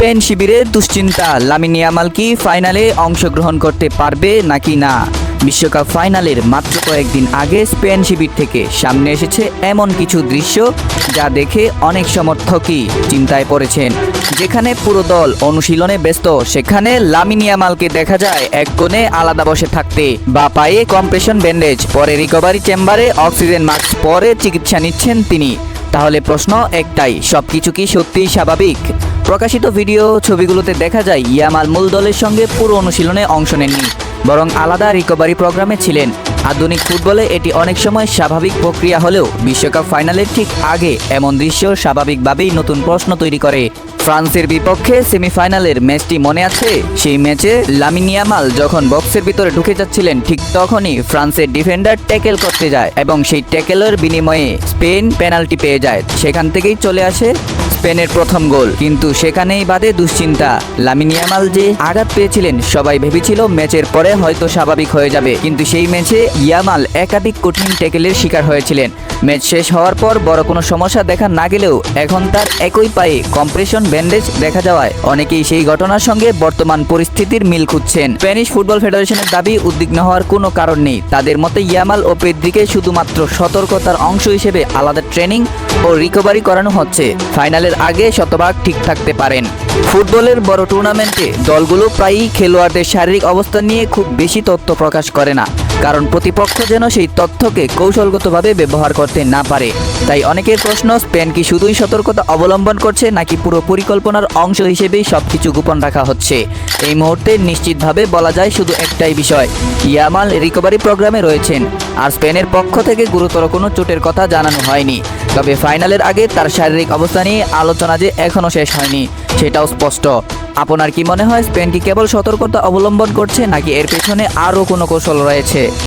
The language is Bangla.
স্পেন শিবিরে দুশ্চিন্তা, লামিন ইয়ামাল কি ফাইনালে অংশগ্রহণ করতে পারবে নাকি না। বিশ্বকাপ ফাইনালের মাত্র কয়েকদিন আগে স্পেন শিবির থেকে সামনে এসেছে এমন কিছু দৃশ্য যা দেখে অনেক সমর্থকই চিন্তায় পড়েছেন। যেখানে পুরো দল অনুশীলনে ব্যস্ত, সেখানে লামিন ইয়ামালকে দেখা যায় এক কোণে আলাদা বসে থাকতে, বা পায়ে কম্প্রেশন ব্যান্ডেজ, পরে রিকভারি চেম্বারে অক্সিজেন মাস্ক পরে চিকিৎসা নিচ্ছেন তিনি। তাহলে প্রশ্ন একটাই, সবকিছু কি সত্যিই স্বাভাবিক? প্রকাশিত ভিডিও ছবিগুলোতে দেখা যায় ইয়ামাল মূল দলের সঙ্গে পুরো অনুশীলনে অংশ নেননি, বরং আলাদা রিকভারি প্রোগ্রামে ছিলেন। আধুনিক ফুটবলে এটি অনেক সময় স্বাভাবিক প্রক্রিয়া হলেও বিশ্বকাপ ফাইনালের ঠিক আগে এমন দৃশ্য স্বাভাবিকভাবেই নতুন প্রশ্ন তৈরি করে। ফ্রান্সের বিপক্ষে সেমিফাইনালের ম্যাচটি মনে আছে? সেই ম্যাচে লামিন ইয়ামাল যখন বক্সের ভিতরে ঢুকে যাচ্ছিলেন, ঠিক তখনই ফ্রান্সের ডিফেন্ডার ট্যাকেল করতে যায় এবং সেই ট্যাকেলের বিনিময়ে স্পেন পেনাল্টি পেয়ে যায়। সেখান থেকেই চলে আসে স্পেনের প্রথম গোল। কিন্তু সেখানেই বাদে দুশ্চিন্তা। লামিন ইয়ামাল যে আঘাত পেয়েছিলেন, সবাই ভেবেছিল ম্যাচের পরে হয়তো স্বাভাবিক হয়ে যাবে, কিন্তু সেই ম্যাচে ইয়ামাল একাধিক কঠিন ট্যাকেলের শিকার হয়েছিলেন। ম্যাচ শেষ হওয়ার পর বড় কোনো সমস্যা দেখা না গেলেও এখন তার একই পায়ে কম্প্রেশন ব্যান্ডেজ দেখা যাওয়ায় অনেকেই সেই ঘটনার সঙ্গে বর্তমান পরিস্থিতির মিল খুঁজছেন। স্প্যানিশ ফুটবল ফেডারেশনের দাবি, উদ্বিগ্ন হওয়ার কোনো কারণ নেই। তাদের মতে ইয়ামাল ও পেদ্রিকে শুধুমাত্র সতর্কতার অংশ হিসেবে আলাদা ট্রেনিং ও রিকভারি করানো হচ্ছে। ফাইনালের আগে শতভাগ ঠিক থাকতে পারেন। ফুটবলের বড় টুর্নামেন্টে দলগুলো প্রায়ই খেলোয়াড়দের শারীরিক অবস্থা নিয়ে খুব বেশি তথ্য প্রকাশ করে না, কারণ প্রতিপক্ষ যেন সেই তথ্যকে কৌশলগতভাবে ব্যবহার করতে না পারে। তাই অনেকের প্রশ্ন, স্পেন কি শুধুই সতর্কতা অবলম্বন করছে, নাকি পুরো পরিকল্পনার অংশ হিসেবেই সবকিছু গোপন রাখা হচ্ছে? এই মুহূর্তে নিশ্চিতভাবে বলা যায় শুধু একটাই বিষয়, ইয়ামাল রিকভারি প্রোগ্রামে রয়েছেন, আর স্পেনের পক্ষ থেকে গুরুতর কোনো চোটের কথা জানানো হয়নি। তবে ফাইনালের আগে তার শারীরিক অবস্থা নিয়ে আলোচনা যে এখনও শেষ হয়নি, সেটাও স্পষ্ট। আপনার কি মনে হয়, স্পেন কি কেবল সতর্কতা অবলম্বন করছে, নাকি এর পেছনে আরও কোনো কৌশল রয়েছে?